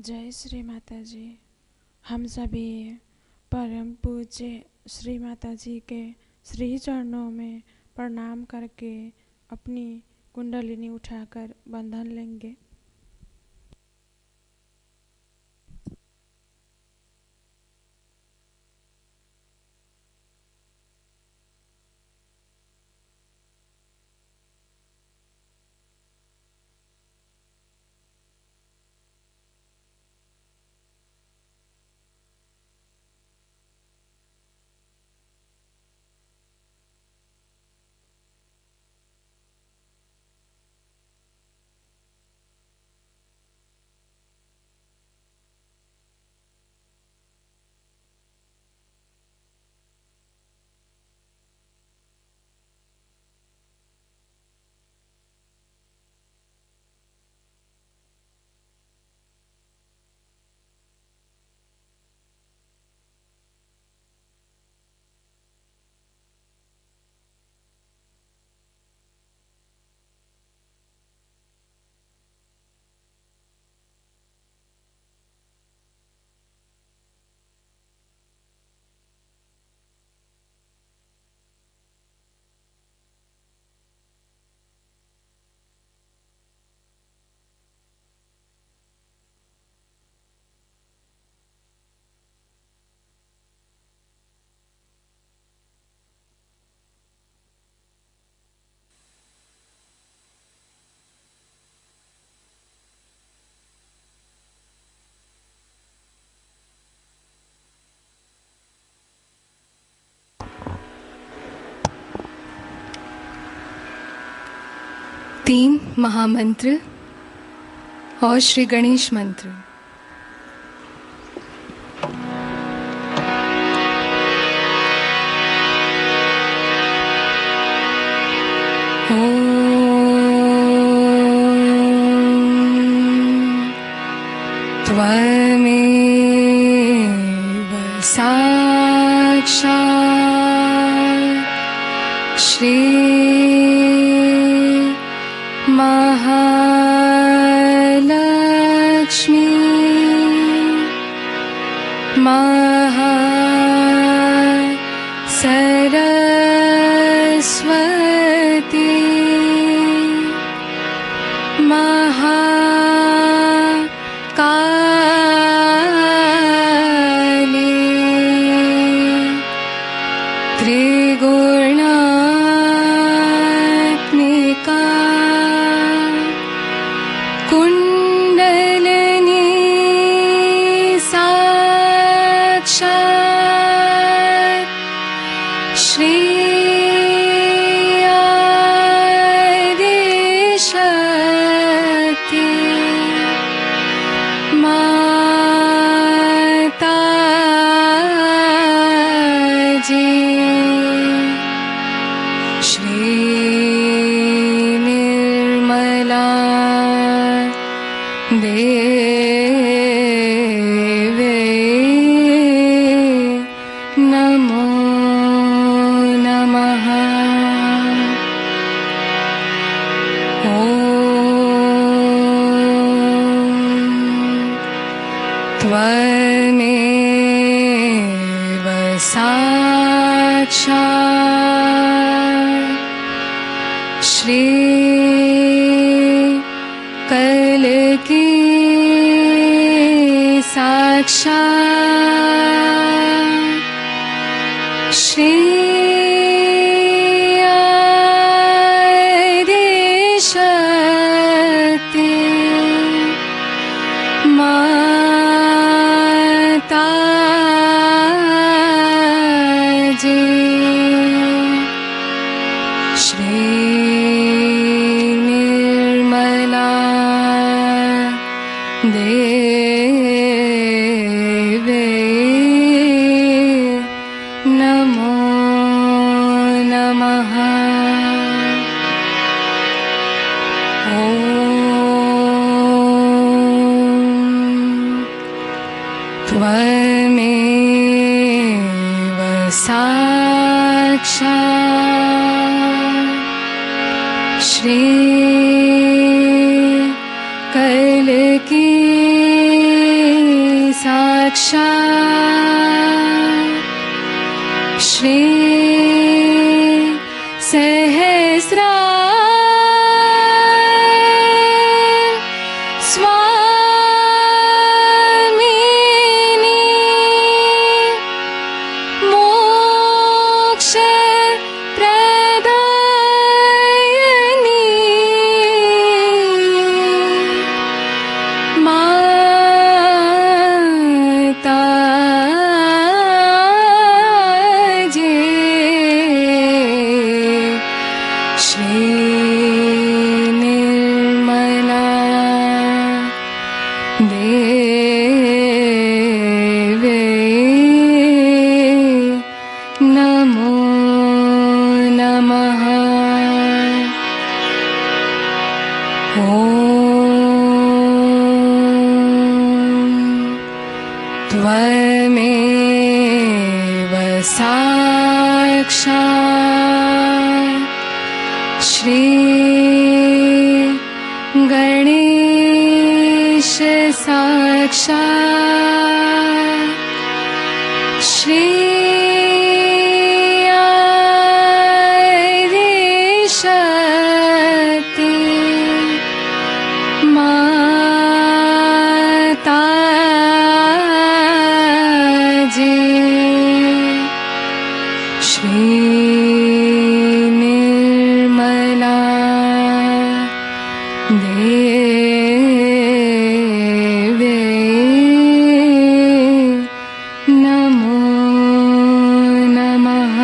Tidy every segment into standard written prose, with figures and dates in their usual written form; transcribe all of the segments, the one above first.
जय श्री माता जी। हम सभी परम पूज्य श्री माता जी के श्री चरणों में प्रणाम करके अपनी कुंडलिनी उठाकर बंधन लेंगे। तीन महामंत्र और श्री गणेश मंत्र। त्वमेव साक्षात् श्री महालक्ष्मी सरस्वती महाकाली त्रिगुणात्मिका कुंडलिनी साक्षात् श्री शक्ति माता जी। श्री निर्मला देवे नमो नमः। त्वमेव साक्षात् श्री कल्की साक्षात् श्री शक्ति माता जी। श्री निर्मला देवे नमो नमः। त्वमेव साक्षात् श्री कल्की श्री सहस्रा स्वामिनी मोक्ष प्रदायिनी माता जी श्री निर्मला देवी नमो नमः। त्वमेव साक्षात् श्री गणेश साक्षात् श्री आदिशक्ति माता जी श्री निर्मला देवी नमो नमः।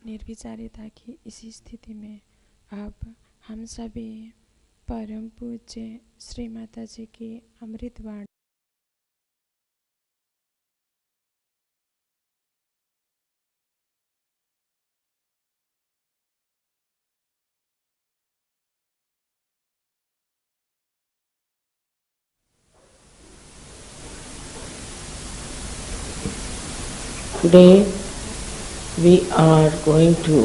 निर्विचारिता की इसी स्थिति में अब हम सभी परम पूज्य श्री माता जी की अमृत वाणी Today we are going to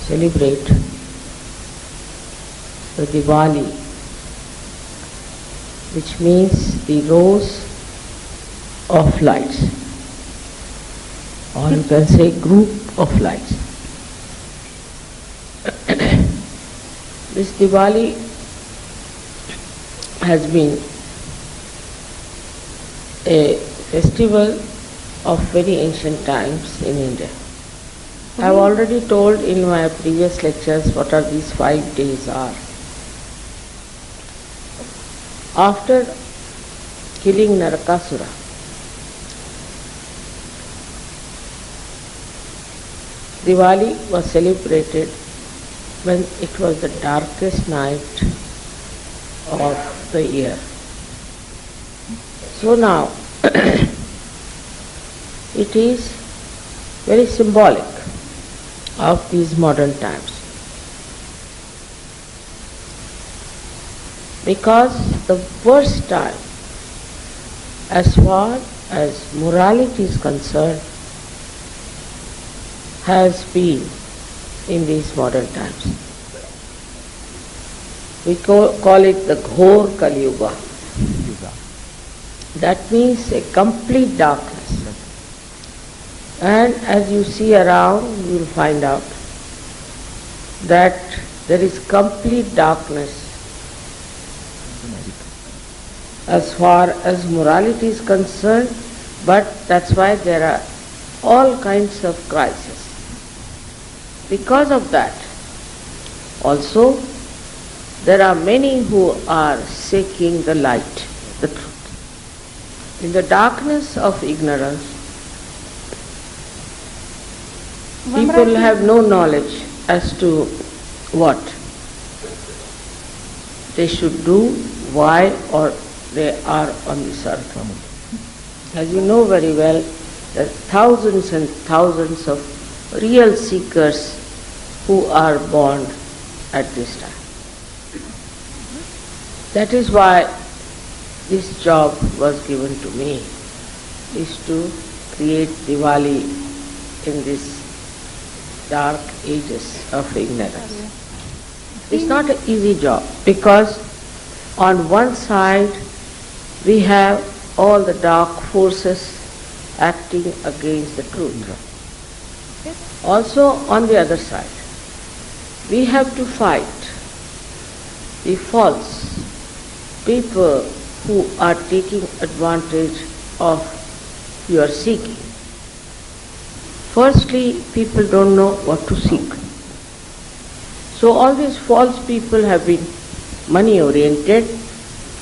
celebrate the Diwali, which means the rose of lights, or you can say group of lights. This Diwali has been a festival of very ancient times in India. I have already told in my previous lectures what are these 5 days are. After killing Narakasura, Diwali was celebrated when it was the darkest night of the year. So now, it is very symbolic of these modern times. Because the worst time, as far as morality is concerned, has been in these modern times. We call it the Ghor Kali Yuga. That means a complete darkness. And as you see around, you will find out that there is complete darkness as far as morality is concerned, but that's why there are all kinds of crises. Because of that, also, there are many who are seeking the light, the truth. In the darkness of ignorance, people have no knowledge as to what they should do, why, or they are on this earth. As you know very well, there are thousands and thousands of real seekers who are born at this time. That is why this job was given to me, is to create Diwali in this dark ages of ignorance. It's not an easy job because on one side we have all the dark forces acting against the truth. Also on the other side, we have to fight the false people who are taking advantage of your seeking. Firstly, people don't know what to seek. So all these false people have been money oriented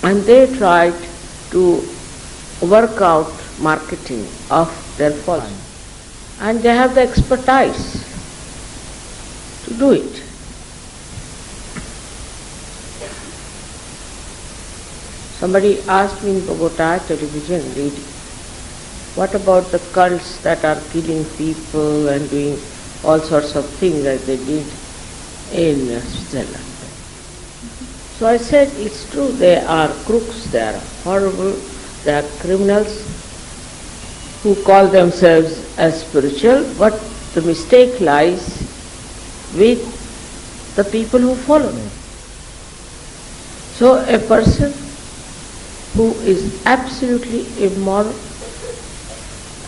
and they tried to work out marketing of their false. And they have the expertise to do it. Somebody asked me in Bogota television lady, what about the cults that are killing people and doing all sorts of things that they did in Switzerland? So I said, it's true, they are crooks, they are horrible, they are criminals who call themselves as spiritual, but the mistake lies with the people who follow them. So a person who is absolutely immoral,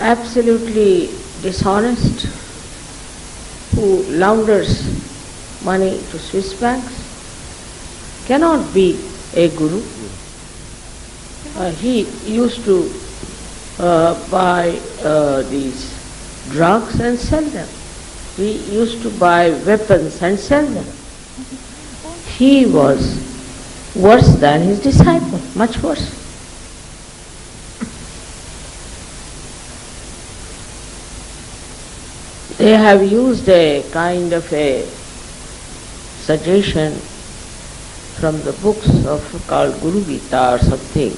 absolutely dishonest, who launders money to Swiss banks, cannot be a guru. He used to buy these drugs and sell them. He used to buy weapons and sell them. He was worse than his disciple, much worse. They have used a kind of a suggestion from the books of called Guru Gita or something,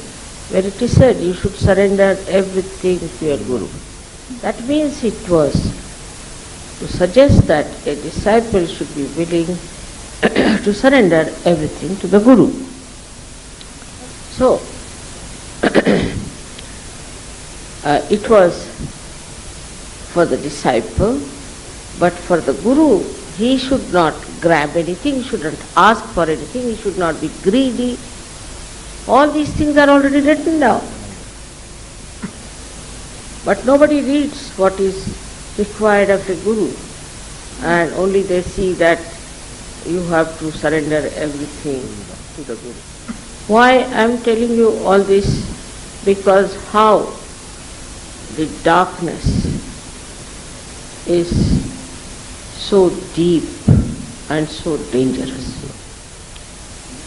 where it is said you should surrender everything to your Guru. That means it was to suggest that a disciple should be willing to surrender everything to the Guru. So, it was for the disciple, but for the Guru, he should not grab anything, he shouldn't ask for anything, he should not be greedy. All these things are already written down. But nobody reads what is required of a Guru, and only they see that you have to surrender everything to the Guru. Why I am telling you all this because how the darkness is so deep and so dangerous.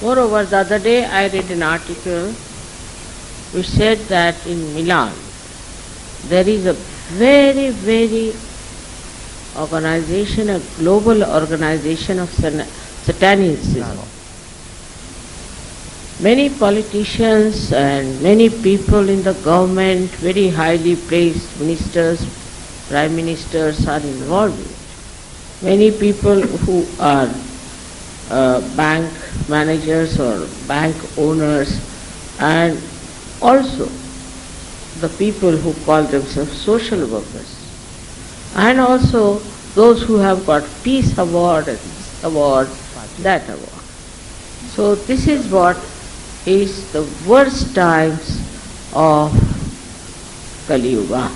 Moreover, the other day I read an article which said that in Milan there is a very, very organization, a global organization of Satanism. Many politicians and many people in the government, very highly placed ministers, prime ministers are involved in it. Many people who are bank managers or bank owners, and also the people who call themselves social workers, and also those who have got peace award, this award, that award. So this is what is the worst times of Kali Yuga,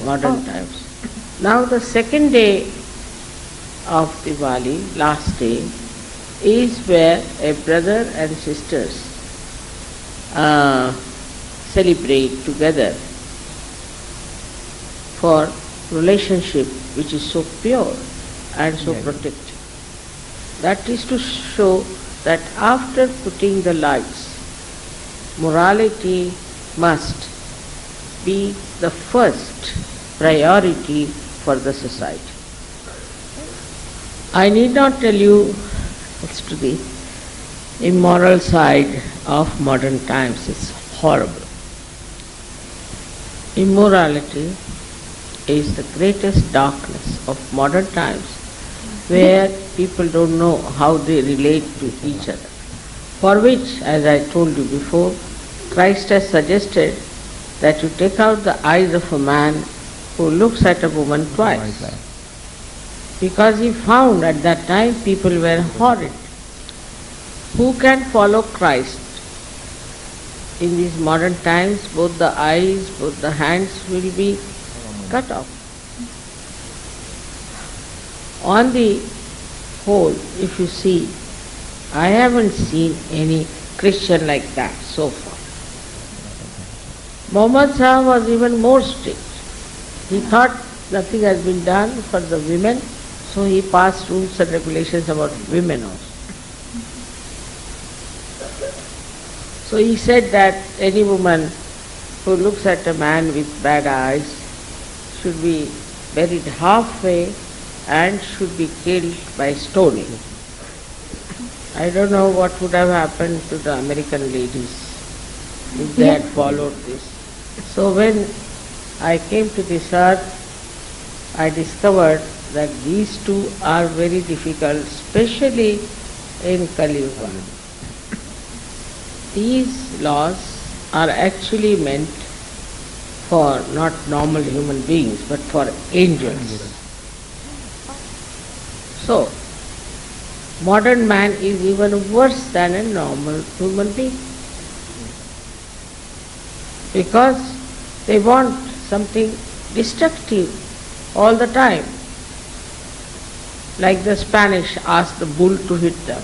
modern times. Now the second day of Diwali, last day, is where a brother and sisters celebrate together for relationship which is so pure and so protective. That is to show that after putting the lights, morality must be the first priority for the society. I need not tell you as to the immoral side of modern times. It's horrible. Immorality is the greatest darkness of modern times, where people don't know how they relate to each other. For which, as I told you before, Christ has suggested that you take out the eyes of a man who looks at a woman twice. Because he found at that time people were horrid. Who can follow Christ? In these modern times, both the eyes, both the hands will be cut off. On the whole, if you see, I haven't seen any Christian like that so far. Muhammad Sahib was even more strict. He thought nothing has been done for the women, so he passed rules and regulations about women also. So he said that any woman who looks at a man with bad eyes should be buried halfway and should be killed by stoning. I don't know what would have happened to the American ladies if they had followed this. So when I came to this earth, I discovered that these two are very difficult, especially in Kali Yuga. These laws are actually meant for not normal human beings, but for angels. So, modern man is even worse than a normal human being, because they want something destructive all the time. Like the Spanish asked the bull to hit them.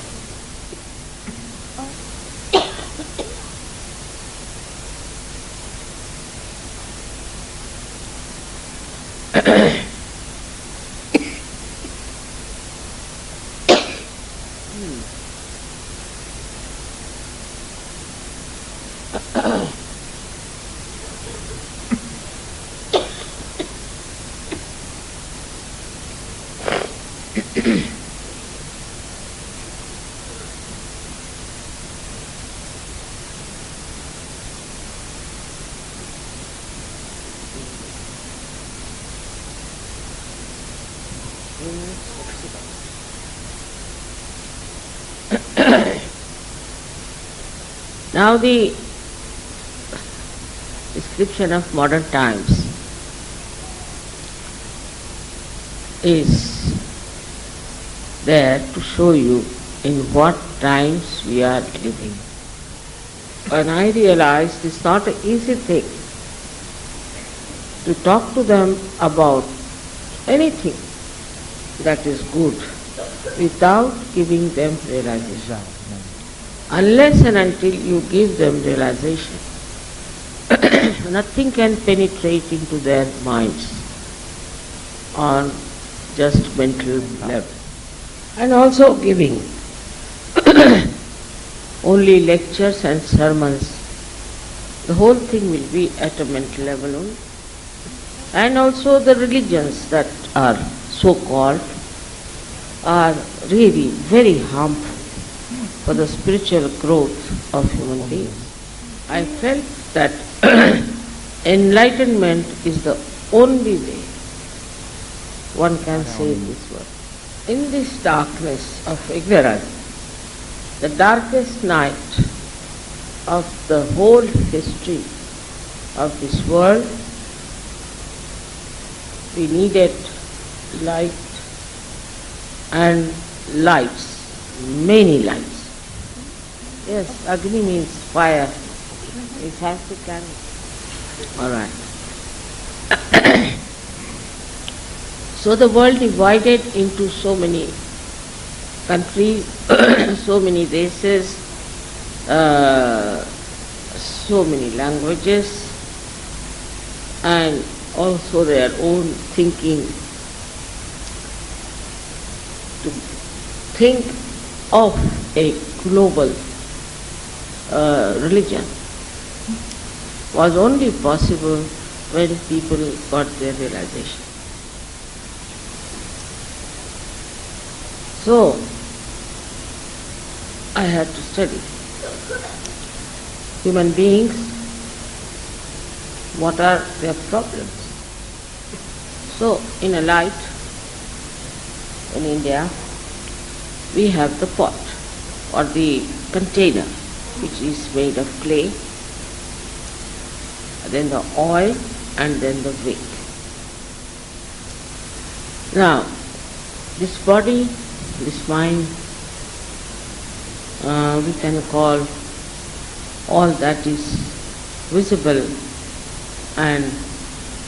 Now the description of modern times is there to show you in what times we are living. And I realized it's not an easy thing to talk to them about anything that is good without giving them realization. Unless and until you give them realization, nothing can penetrate into their minds on just mental level. And also giving only lectures and sermons, the whole thing will be at a mental level only. And also the religions that are so-called are really very harmful for the spiritual growth of human beings. I felt that enlightenment is the only way one can save this world. In this darkness of ignorance, the darkest night of the whole history of this world, we needed light and lights, many lights. Yes, Agni means fire. It has to carry. All right. So the world divided into so many countries, so many races, so many languages, and also their own thinking. To think of a global religion was only possible when people got their realization. So, I had to study human beings, what are their problems. So, in a light, in India, we have the pot or the container which is made of clay, then the oil and then the wick. Now, this body, this mind, we can call all that is visible and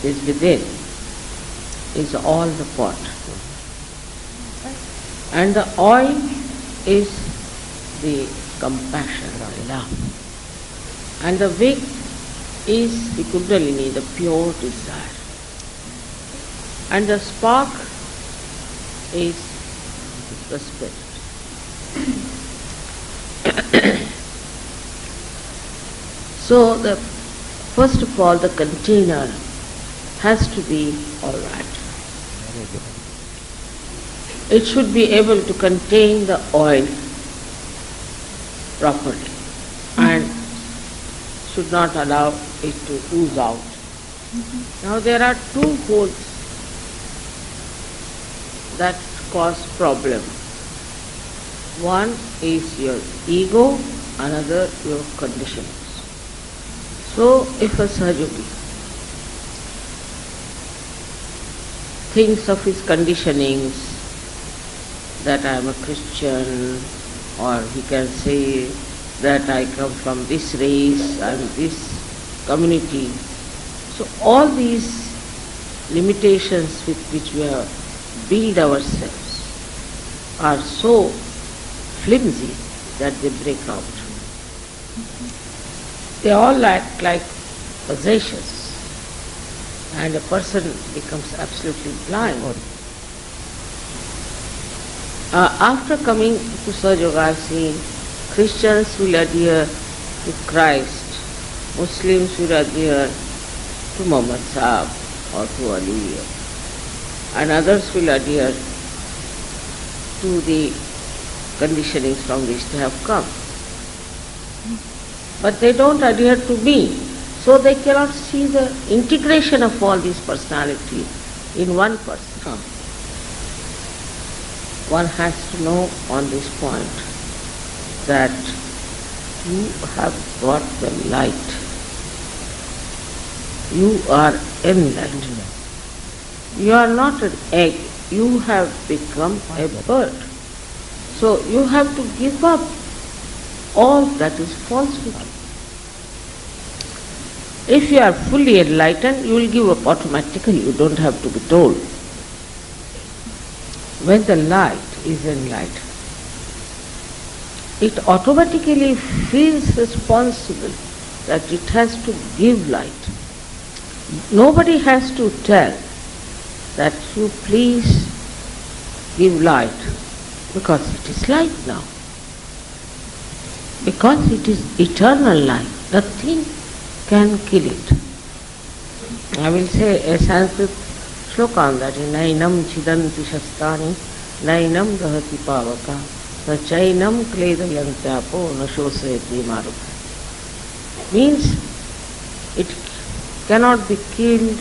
is within, is all the pot. And the oil is the compassion, the love. And the wick is the Kundalini, the pure desire. And the spark is the spirit. So first of all, the container has to be all right. It should be able to contain the oil properly and should not allow it to ooze out. Now there are two holes that cause problem. One is your ego, another your conditionings. So if a Sahajogi thinks of his conditionings, that I am a Christian, or he can say that I come from this race and this community. So all these limitations with which we have built ourselves are so flimsy that they break out. They all act like possessions, and a person becomes absolutely blind. After coming to Sahaja, I have seen Christians will adhere to Christ, Muslims will adhere to Muhammad Sahib or to Ali, and others will adhere to the conditionings from which they have come. But they don't adhere to me, so they cannot see the integration of all these personalities in one person. One has to know on this point that you have got the light. You are enlightened. You are not an egg. You have become a bird. So you have to give up all that is falsehood. If you are fully enlightened, you will give up automatically. You don't have to be told. When the light is enlightened, it automatically feels responsible that it has to give light. Nobody has to tell that you please give light, because it is light now. Because it is eternal light, nothing can kill it. I will say a Sanskrit shloka on that. Nainam chidanti shastani, nainam dahati pavaka, na chainam kledayantapo, na shosayati maruka. Means it cannot be killed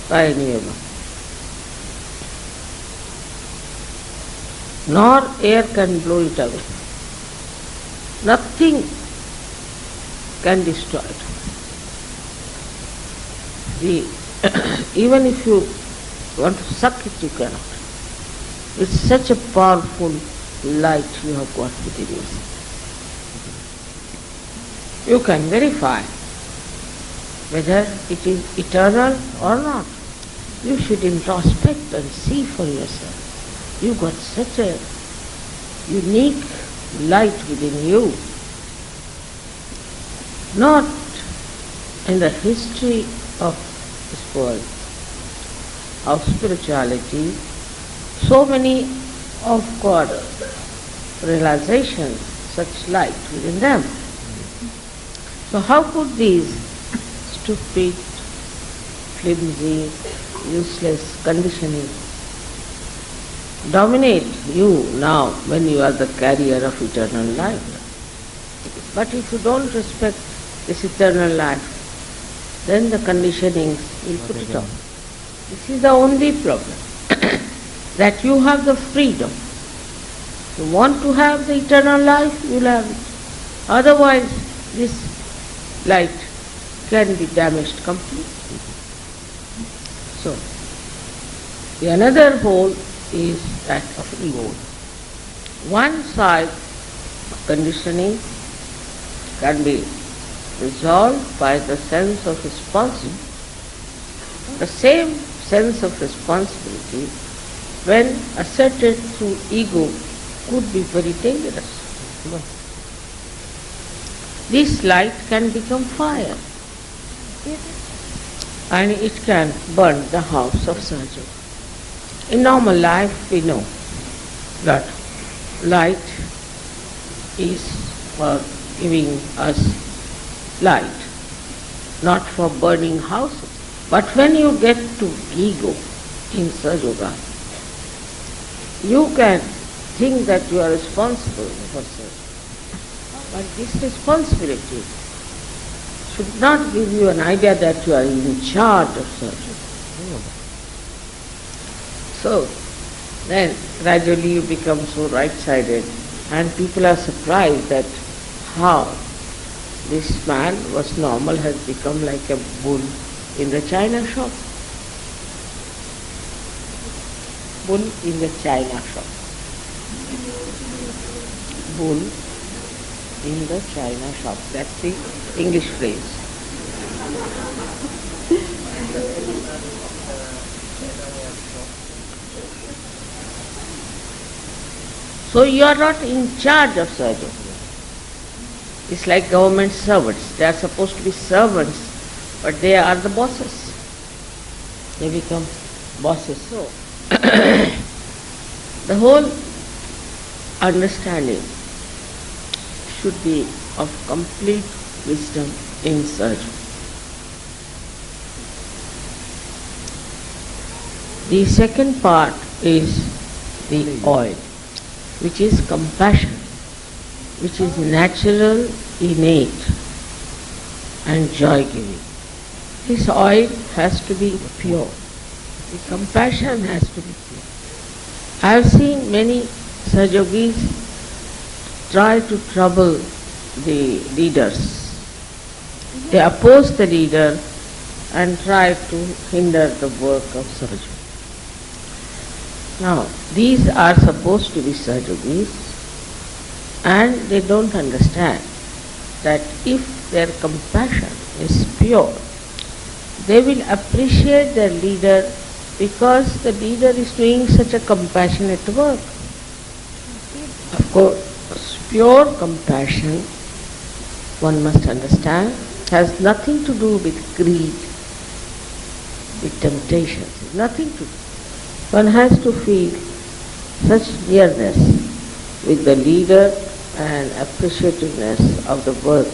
by anyone. Nor air can blow it away. Nothing can destroy it. Even if you want to suck it, you cannot. It's such a powerful light you have got within yourself. You can verify whether it is eternal or not. You should introspect and see for yourself. You got such a unique light within you. Not in the history of this world, of spirituality, so many of God realization, such light within them. So how could these stupid, flimsy, useless conditioning dominate you now when you are the carrier of eternal life? But if you don't respect this eternal life, then the conditioning will put it off. This is the only problem, that you have the freedom. You want to have the eternal life, you will have it. Otherwise, this light can be damaged completely. So, the another hole is that of ego. One side of conditioning can be resolved by the sense of responsibility. The same sense of responsibility, when asserted through ego, could be very dangerous. This light can become fire, and it can burn the house of surgery. In normal life, we know that light is for giving us light, not for burning houses. But when you get to ego in Sajoga, you can think that you are responsible for Sajoga. But this responsibility should not give you an idea that you are in charge of Sajoga. So then gradually you become so right-sided, and people are surprised that how this man was normal has become like a bull in the china shop. Bull in the china shop. Bull in the china shop. That's the English phrase. So you are not in charge of surgery. It's like government servants. They are supposed to be servants, but they are the bosses. They become bosses. So the whole understanding should be of complete wisdom in surgery. The second part is the oil, which is compassion, which is natural, innate, and joy-giving. This oil has to be pure. The compassion has to be pure. I have seen many Sahajogis try to trouble the leaders. They oppose the leader and try to hinder the work of Sahajogis. Now, these are supposed to be Sahajogis, and they don't understand that if their compassion is pure, they will appreciate their leader because the leader is doing such a compassionate work. Of course, pure compassion, one must understand, has nothing to do with greed. with temptations. Nothing to do. One has to feel such nearness with the leader and appreciativeness of the work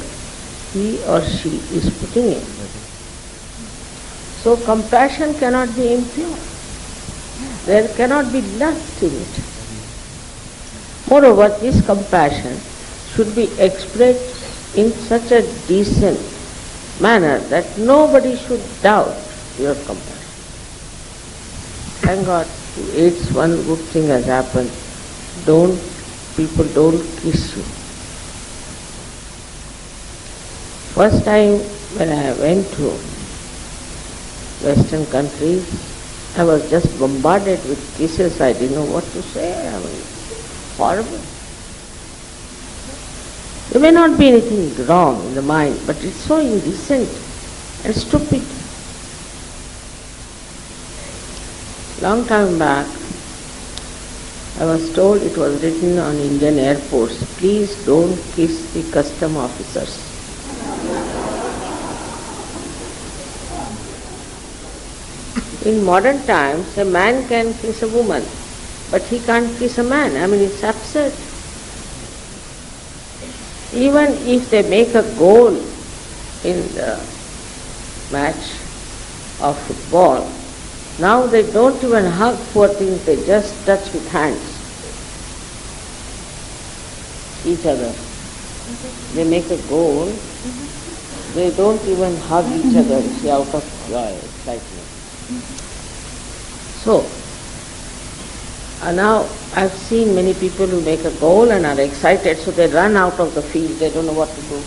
he or she is putting in. So compassion cannot be impure. There cannot be lust in it. Moreover, this compassion should be expressed in such a decent manner that nobody should doubt your compassion. Thank God, it's one good thing has happened. People don't kiss you. First time when I went to Western countries, I was just bombarded with kisses. I didn't know what to say. I mean, horrible. There may not be anything wrong in the mind, but it's so indecent and stupid. Long time back, I was told it was written on Indian airports, please don't kiss the custom officers. In modern times, a man can kiss a woman, but he can't kiss a man. I mean, it's absurd. Even if they make a goal in the match of football, now they don't even hug poor things, they just touch with hands each other. They make a goal, they don't even hug each other, see, out of joy, excitement. So, now I've seen many people who make a goal and are excited, so they run out of the field, they don't know what to do.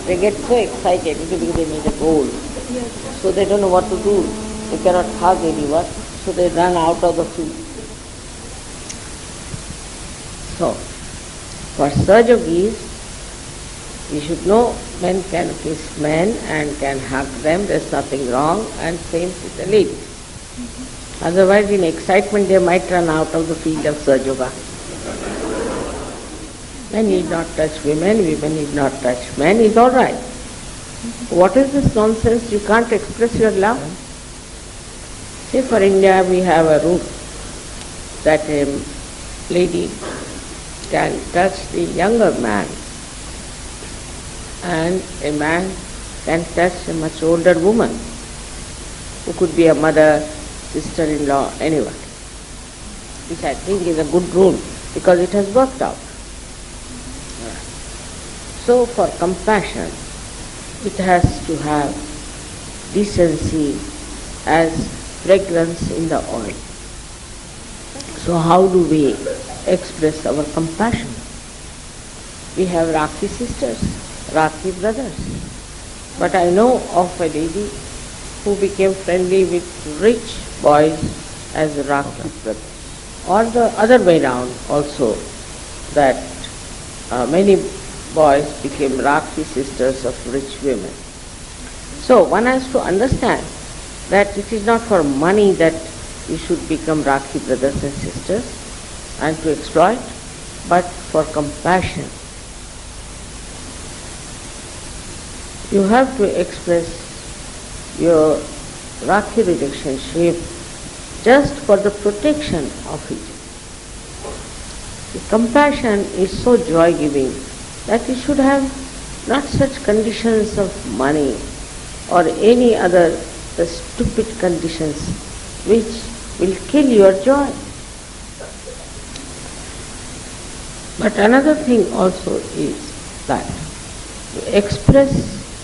They get so excited because they made a goal, so they don't know what to do. They cannot hug anyone, so they run out of the field. So, for Sahajogis, you should know men can kiss men and can hug them, there's nothing wrong, and same with the ladies. Otherwise, in excitement, they might run out of the field of Sahaja. Men need not touch women, women need not touch men, is all right. What is this nonsense? You can't express your love. See, for India, we have a rule that a lady can touch the younger man, and a man can touch a much older woman, who could be a mother, sister-in-law, anyone. Which I think is a good rule, because it has worked out. So for compassion, it has to have decency as fragrance in the oil. So how do we express our compassion? We have Rakhi sisters, Rakhi brothers. But I know of a lady who became friendly with rich boys as Rakhi brothers. Or the other way round also, that many boys became Rakhi sisters of rich women. So one has to understand that it is not for money that you should become Rakhi brothers and sisters and to exploit, but for compassion. You have to express your Rakhi relationship just for the protection of each other. The compassion is so joy-giving that you should have not such conditions of money or any other stupid conditions which will kill your joy. But another thing also is that to express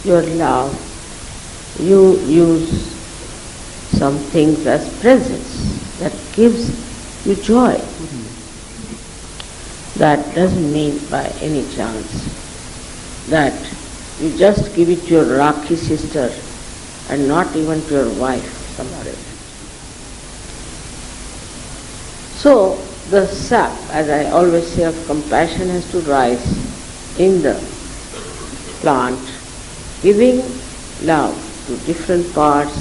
your love, you use some things as presents that gives you joy. That doesn't mean by any chance that you just give it to your Rakhi sister and not even to your wife, somebody. So the sap, as I always say, of compassion has to rise in the plant, giving love to different parts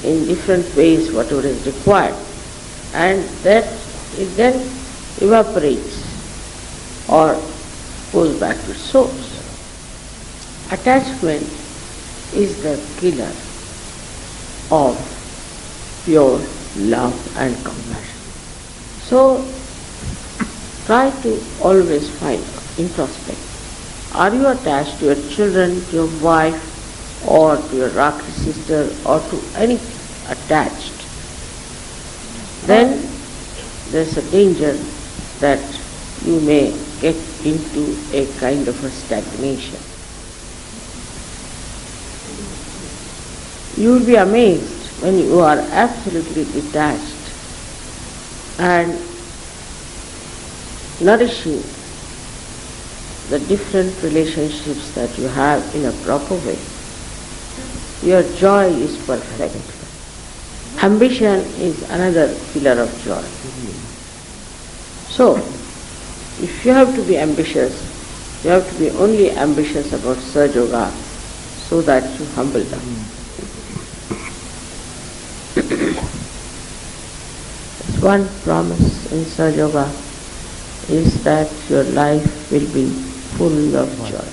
in different ways, whatever is required, and that it then evaporates or goes back to its source. attachment is the killer of pure love and compassion. So try to always find, introspect. Are you attached to your children, to your wife, or to your Rakhi sister, or to anything attached? Then there's a danger that you may get into a kind of a stagnation. You will be amazed when you are absolutely detached and nourishing the different relationships that you have in a proper way. Your joy is perfect. Ambition is another killer of joy. So, if you have to be ambitious, you have to be only ambitious about Sahaja Yoga so that you humble down. One promise in Sahaja Yoga is that your life will be full of joy.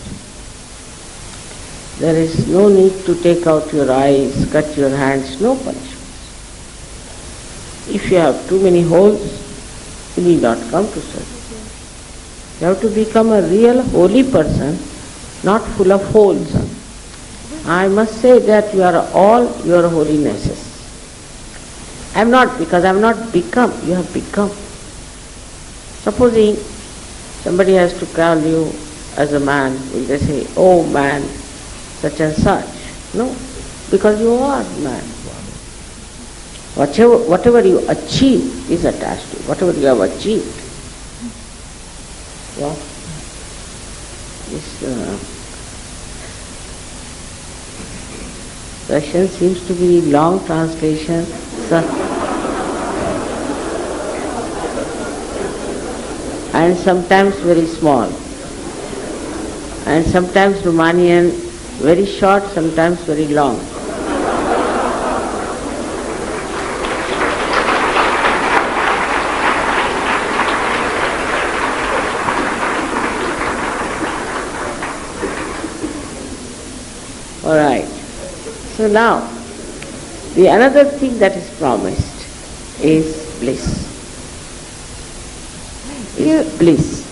There is no need to take out your eyes, cut your hands, no punishment. If you have too many holes, you need not come to Sahaja. You have to become a real holy person, not full of holes. I must say that you are all your holinesses. I am not, because I have not become, you have become. Supposing somebody has to call you as a man, will they say, oh man, such and such? No, because you are man. Whatever you achieve is attached to you, whatever you have achieved. Yeah. This Russian seems to be long translation. And sometimes very small. And sometimes Romanian very short, sometimes very long. All right. So now, the another thing that is promised is bliss. Bliss.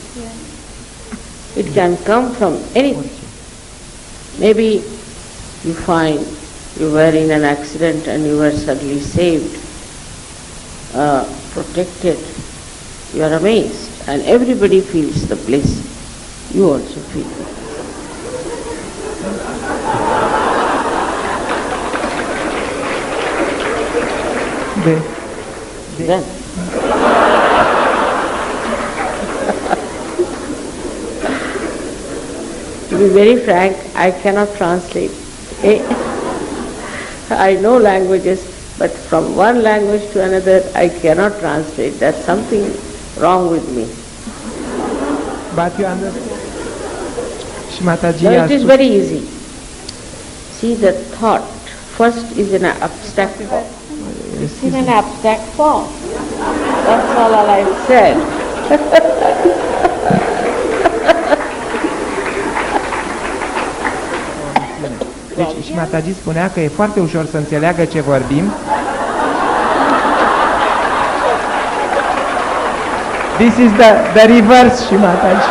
It can come from anything. Maybe you find you were in an accident and you were suddenly saved, protected. You are amazed, and everybody feels the bliss. You also feel it. Then. To be very frank, I cannot translate. I know languages, but from one language to another I cannot translate. That's something wrong with me. But you understand? Mataji, no, it is very easy. See, the thought first is in an abstract form. It's in an abstract form. That's all I've said. Deci, și Mataji spunea că e foarte ușor să înțeleagă ce vorbim. This is the reverse, și Mataji.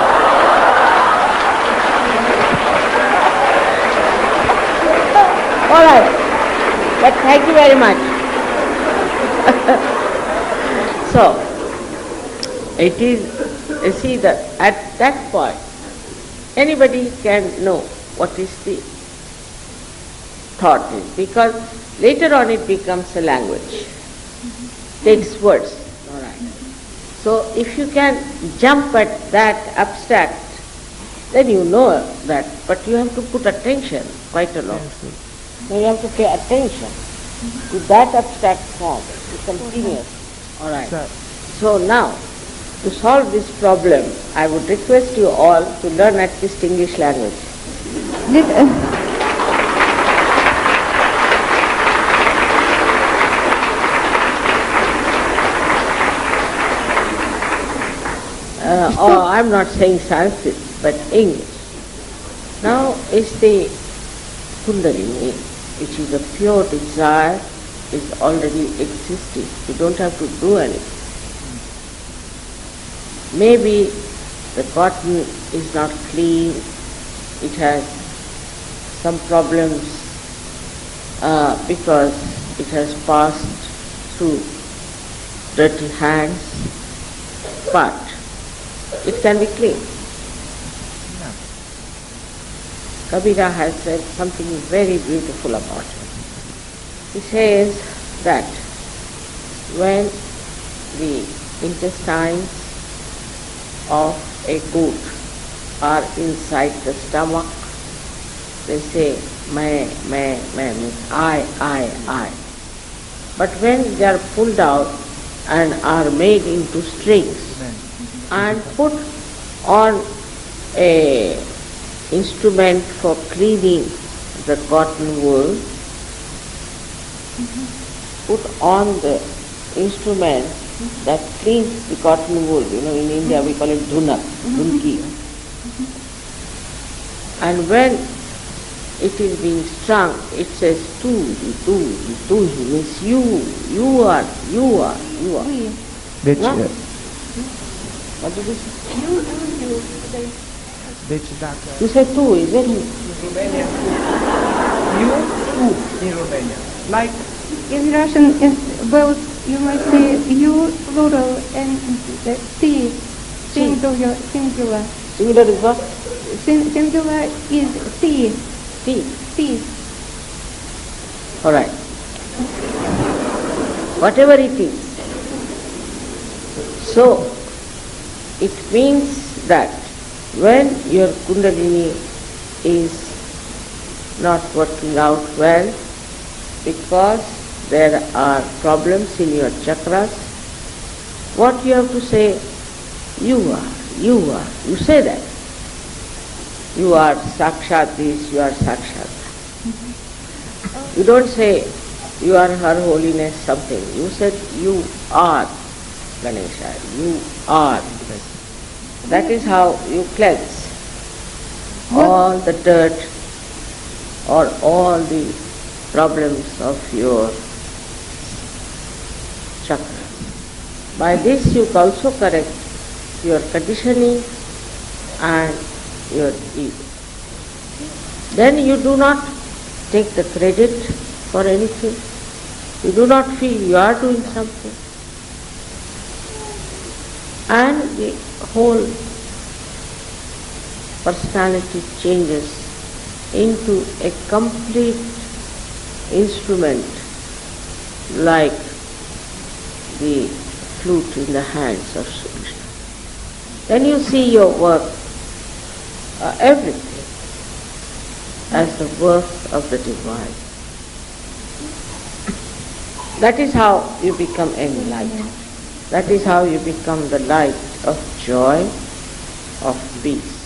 All right. But thank you very much. So, it is, you see, that at that point, anybody can know what is the thought is, because later on it becomes a language, takes words. All right. So if you can jump at that abstract, then you know that, but you have to put attention quite a lot. So you have to pay attention to that abstract form, to continuous. All right. So now, to solve this problem, I would request you all to learn at least English language. I'm not saying Sanskrit, but English. Now is the Kundalini, which is a pure desire, is already existing. You don't have to do anything. Maybe the cotton is not clean, it has some problems because it has passed through dirty hands, but it can be clean. Kabira has said something very beautiful about it. He says that when the intestines of a goat are inside the stomach, they say me means I. But when they are pulled out and are made into strings and put on a instrument for cleaning the cotton wool, put on the instrument that cleans the cotton wool. You know, in India we call it dhunak, dhunki. And when it is being strung, it says tu, means you are. Deci, No? What did you say? You. deci dacă You say tu, is it? in Romania, you, tu in Romania. Like In Russian, both you might say you plural and ti singular. Singular is what? Singular is ti. Ti. All right. Whatever it is. So, it means that when your Kundalini is not working out well because there are problems in your chakras, what you have to say? You are. You say that. You are Sakshat this, you are Sakshat that. You don't say you are Her Holiness something. You said you are Ganesha. You are. That is how you cleanse all the dirt or all the problems of your chakra. By this you also correct your conditioning and your ego. Then you do not take the credit for anything. You do not feel you are doing something. And the whole personality changes into a complete instrument like the flute in the hands of Shri. Then you see your work, everything, as the work of the divine. That is how you become enlightened. That is how you become the light of joy, of peace.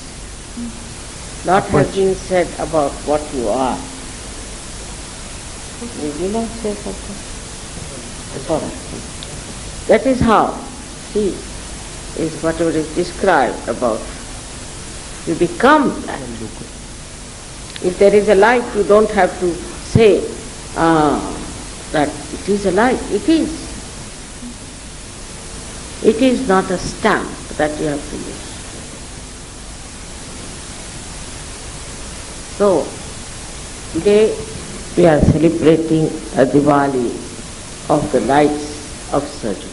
Lot has been said about what you are. Did you not say something? That's all right. That is how he is whatever is described about. You become that. If there is a light, you don't have to say that it is a light. It is. It is not a stamp that you have to use. So, today we are celebrating a Diwali of the lights of surgery.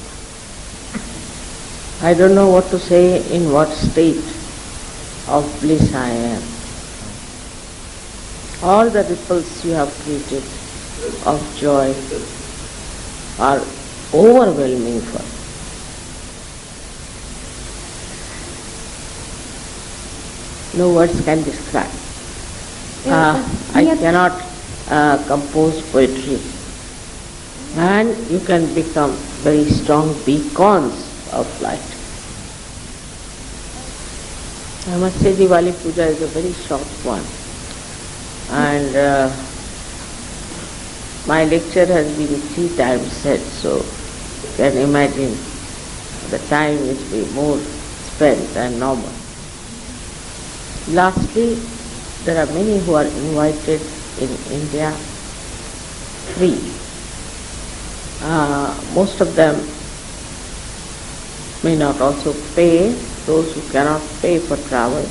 I don't know what to say, in what state of bliss I am. All the ripples you have created of joy are overwhelming for me. No words can describe. I cannot compose poetry. And you can become very strong beacons of light. I must say Diwali Puja is a very short one. And my lecture has been 3 times said, so you can imagine the time will be more spent than normal. Lastly, there are many who are invited in India free. Most of them may not also pay. Those who cannot pay for travel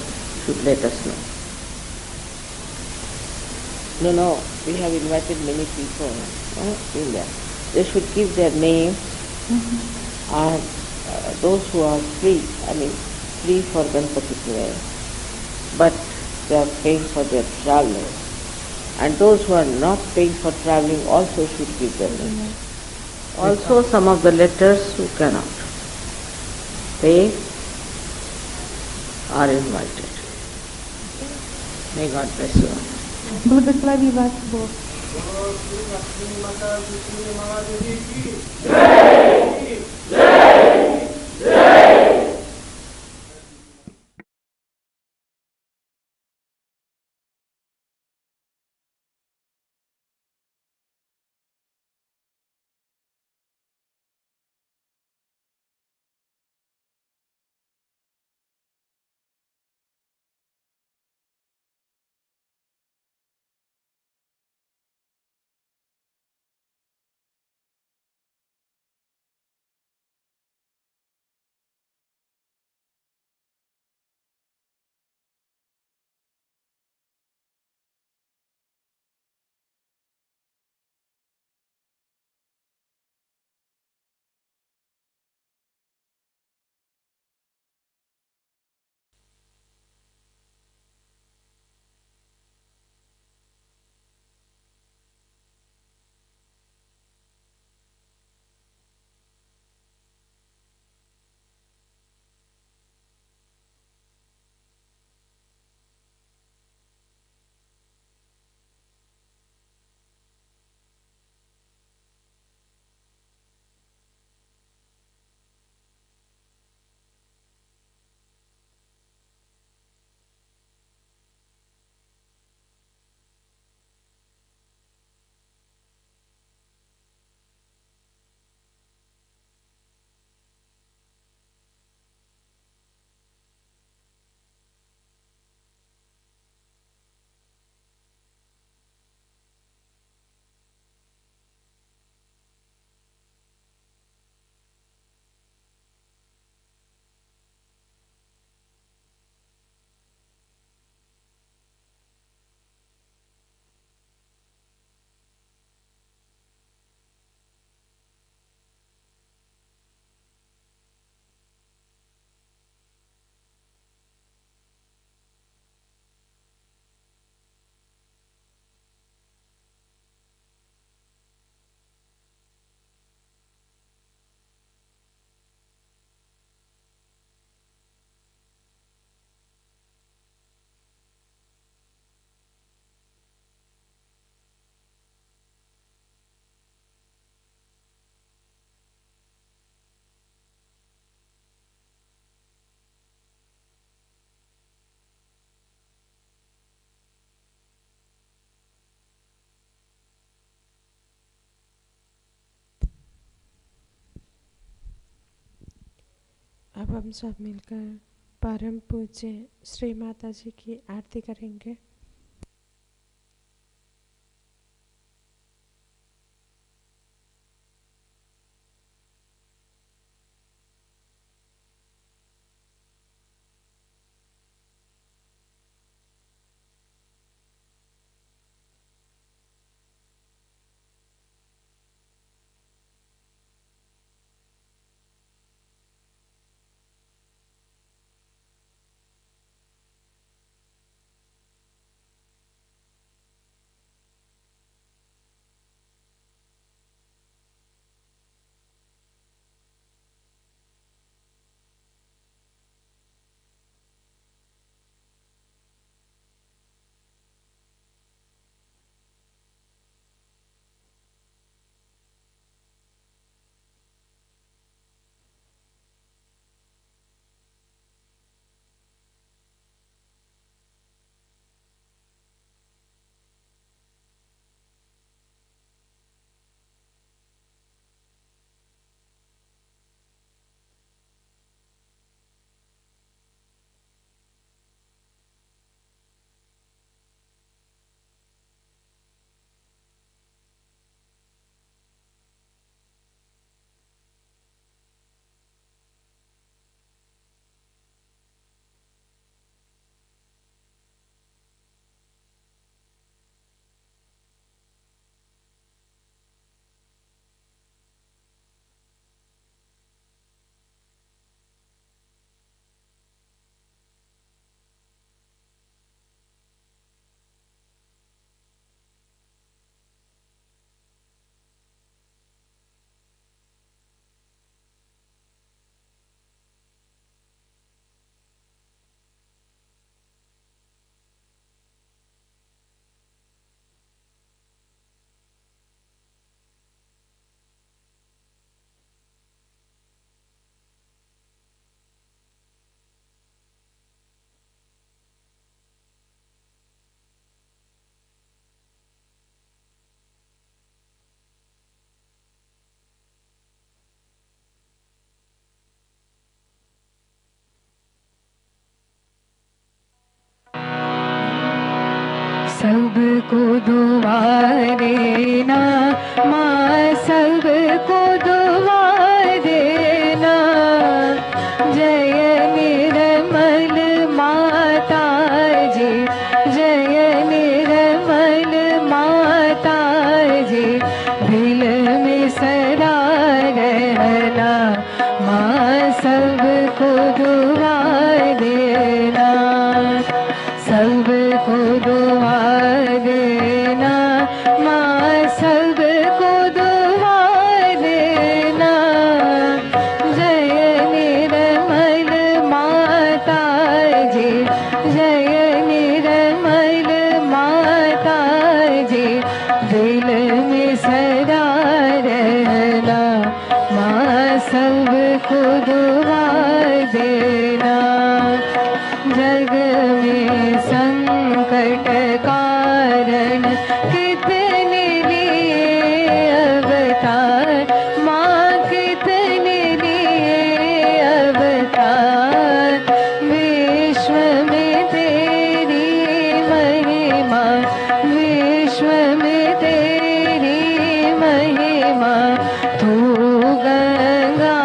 should let us know. No, we have invited many people in there. They should give their name, and those who are free, free for Ganpati Puja, but they are paying for their travelers. And those who are not paying for traveling also should give their name. Also some of the letters who cannot pay are invited. May God bless you. Благослови вас Бог. अब हम सब मिलकर परम पूज्य श्री माता जी की आरती करेंगे। को दुआ देना। जग में संकट कारण कितने लिए अवतार, माँ कितने लिए अवतार। विश्व में तेरी महिमा, विश्व में तेरी महिमा। तू गंगा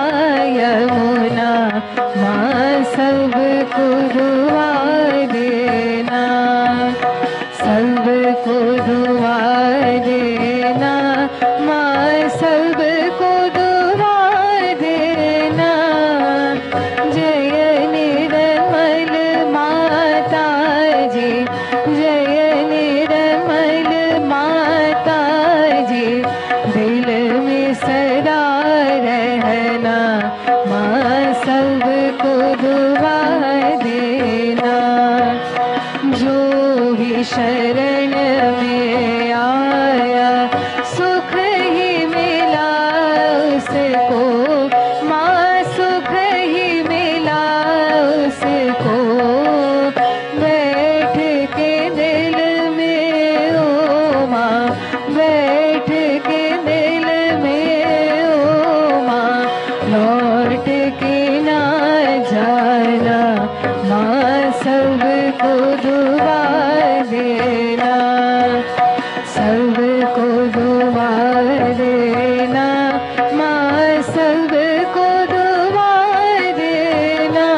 यमुना माँ सबको दुआ देना, सबको दुआ देना माँ सबको दुआ देना। जय निर्मल माता जी, जय निर्मल माता जी। दिल में सदा रहना माँ सबको दुआ देना। जो भी शरण में आया सुख ही मिला उसको, माँ सुख ही मिला उसको। बैठ के दिल में ओ माँ, बैठ के दिल में ओ माँ। लौट के ना जाना माँ सबको दुआ देना, सबको दुआ देना माँ सबको दुआ देना।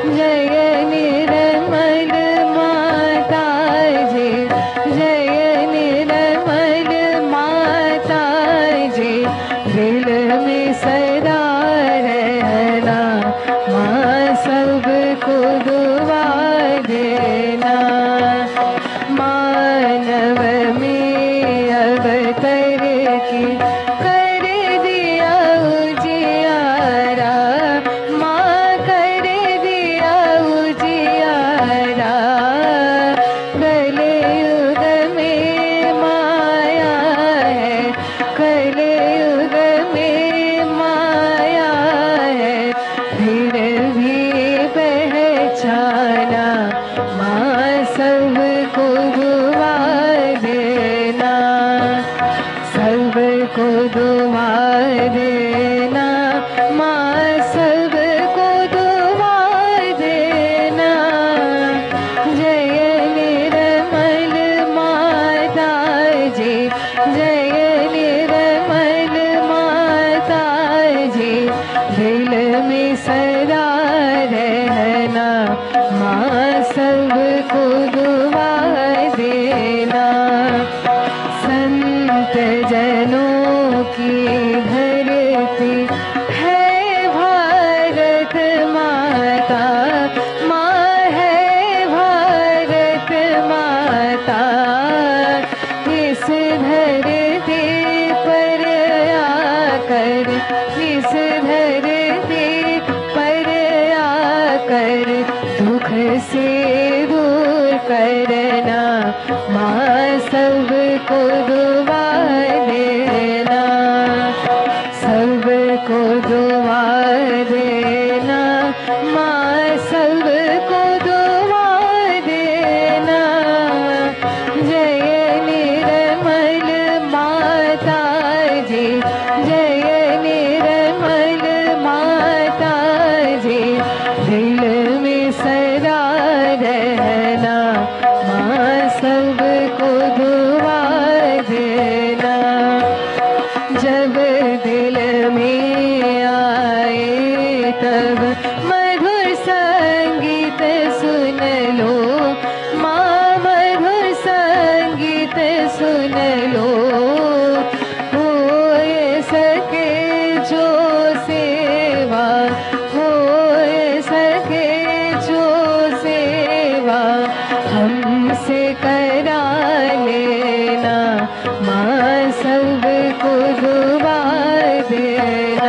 जय निर्मल माता जी, जय निर्मल माता जी। दिल में सदा रहना माँ सबको दुआ देना। मानव में अवतर की कर दिया उजियारा, माँ कर दिया उजियारा। कलयुग में माया है, कलयुग में माया है। फिर भी पहचाना माँ सबको दुआ देना, सबको दुआ देना माँ सबको दुआ देना। जय निर्मल माता जी, जय निर्मल माता जी। दिल में सदा रहना माँ सबको दुआ देना। संत जनों की धरती है भारत माता, माँ है भारत माता। इस धरती पर आकर, इस धरती पर आकर दुख से दूर करना माँ सबको दुआ देना, सबको दुआ देना माँ सबको दुआ देना। जय निर्मल माता जी, जय निर्मल माता जी। दिल में सदा रहना माँ सबको दुआ देना। जब दिल में आए तब मधुर संगीत सुन लो माँ, मधुर संगीत सुन लो। हो सके जो सेवा, हो सके जो सेवा हमसे करा लेना माँ सबको दुआ देना।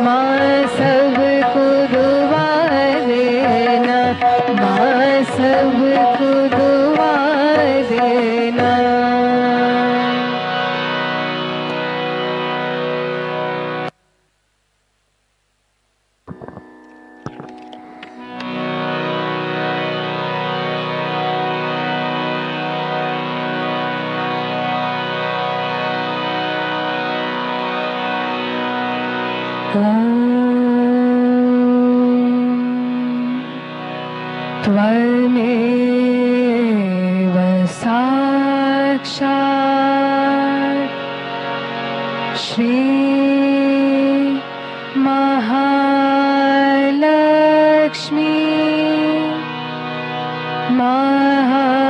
माँ सबको दुआ देना, माँ सबको दुआ देना। त्वमेव साक्षात् श्री महालक्ष्मी महासरस्वती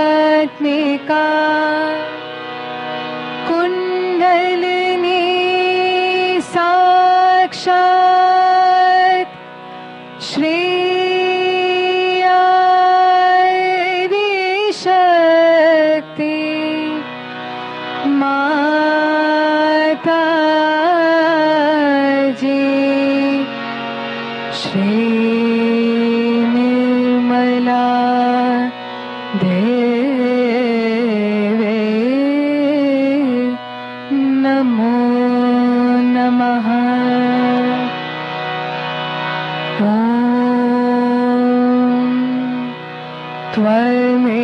त्रिगुणात्मिका कुण्डलिनी साक्षात् श्री शक्ति माता जी श्री निर्मला देवे नमो नमः।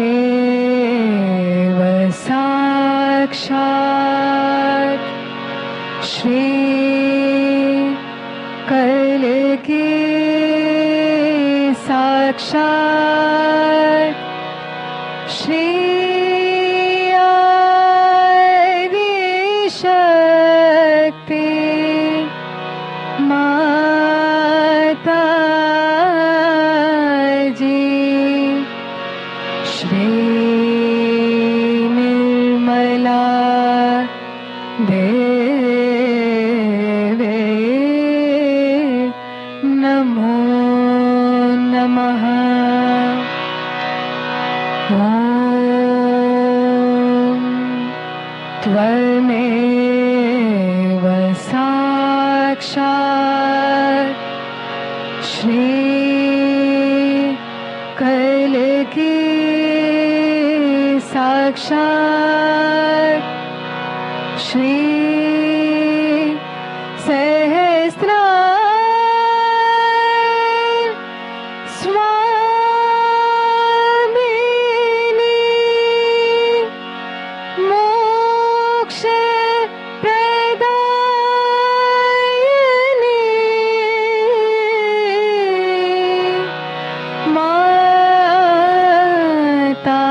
त्वमेव साक्षात् श्री कलकी साक्षात् श्री आदिशक्ति माता जी श्री निर्मला देवे नमो नमः। त्वमेव साक्षात् श्री कलकी साक्षात् श्री सहस्रार स्वामिनी मोक्ष प्रदायिनी माता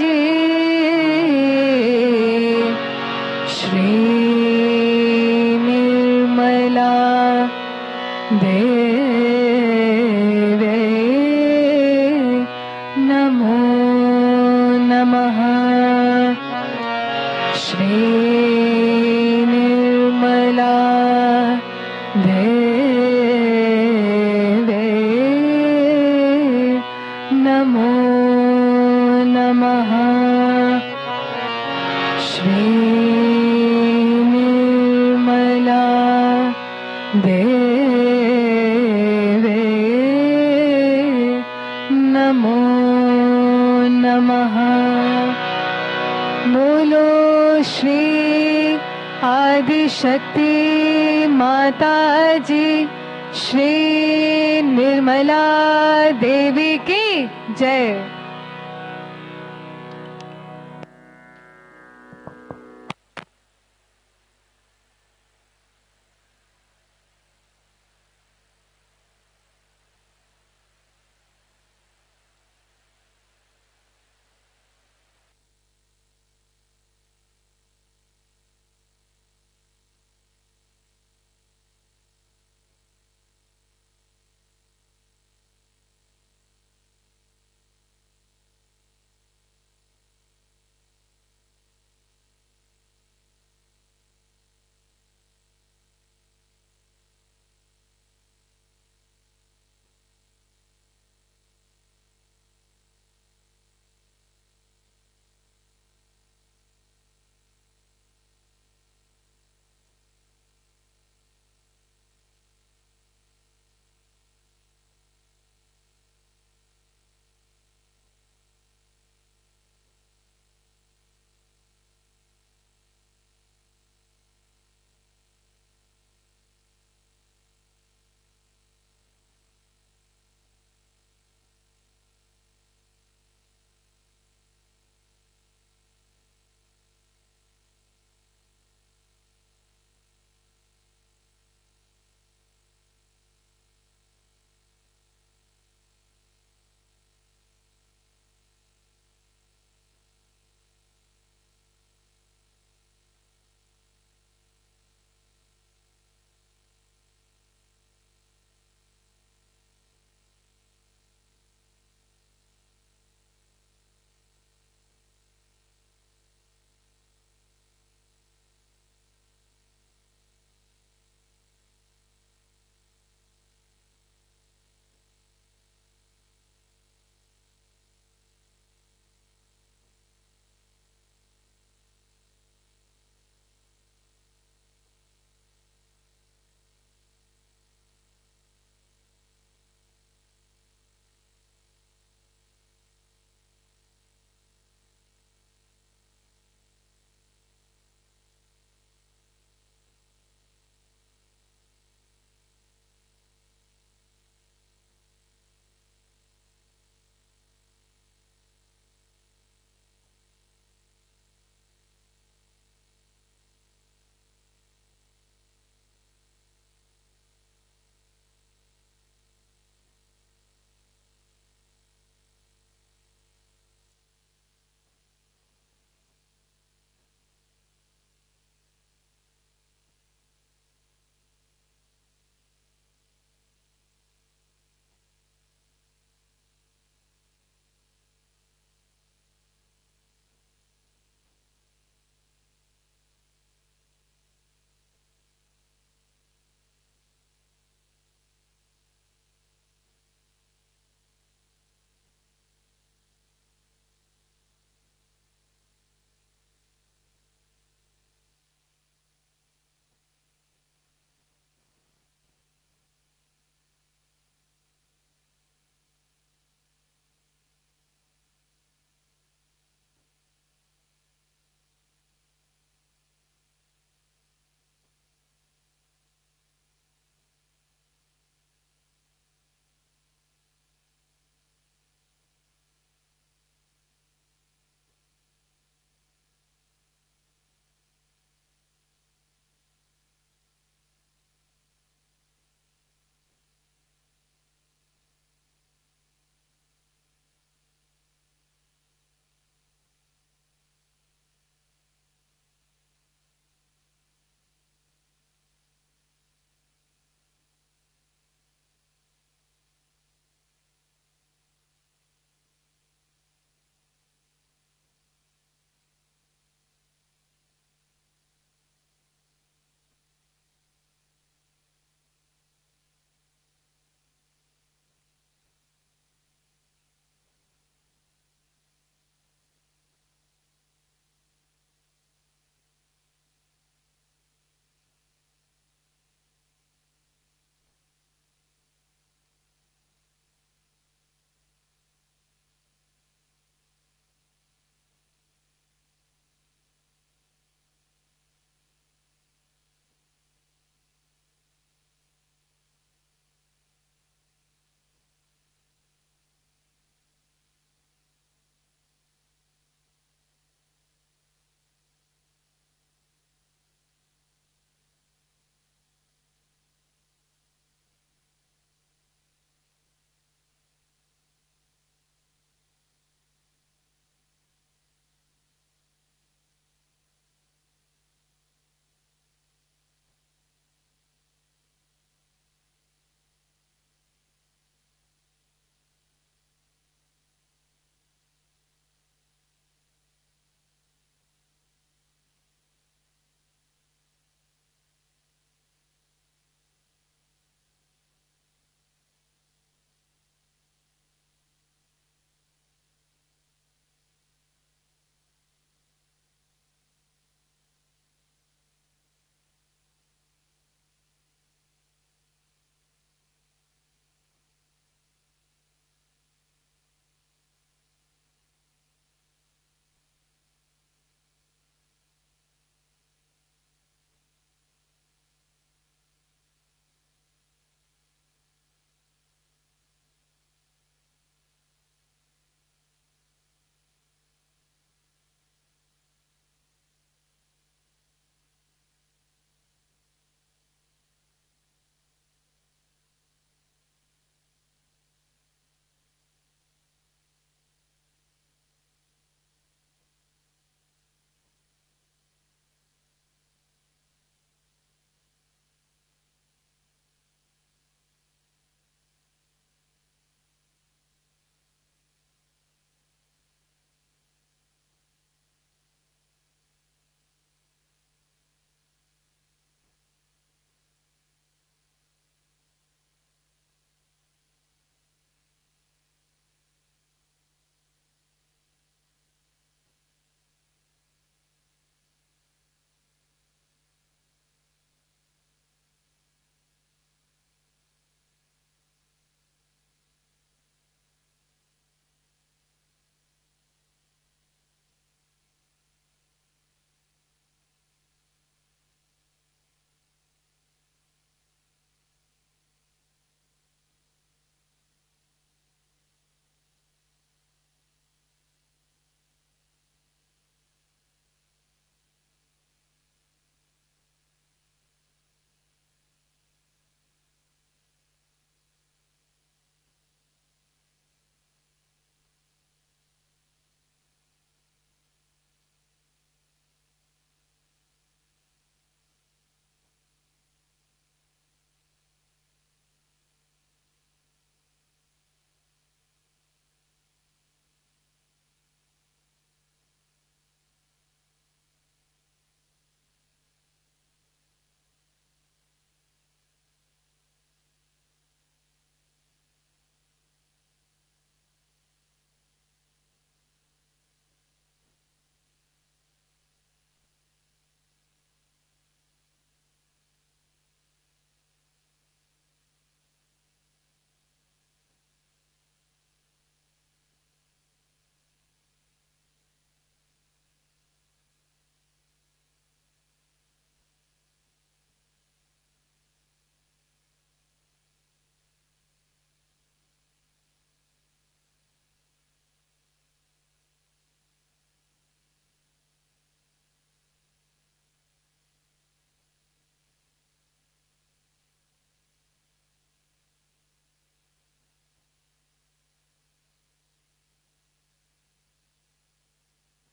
जी श्री निर्मला देवे नमो नमः। श्री निर्मला देवे नमो नमः। श्री निर्मला देवे नमो नमः। बोलो श्री आदिशक्ति माता जी श्री निर्मला देवी की जय।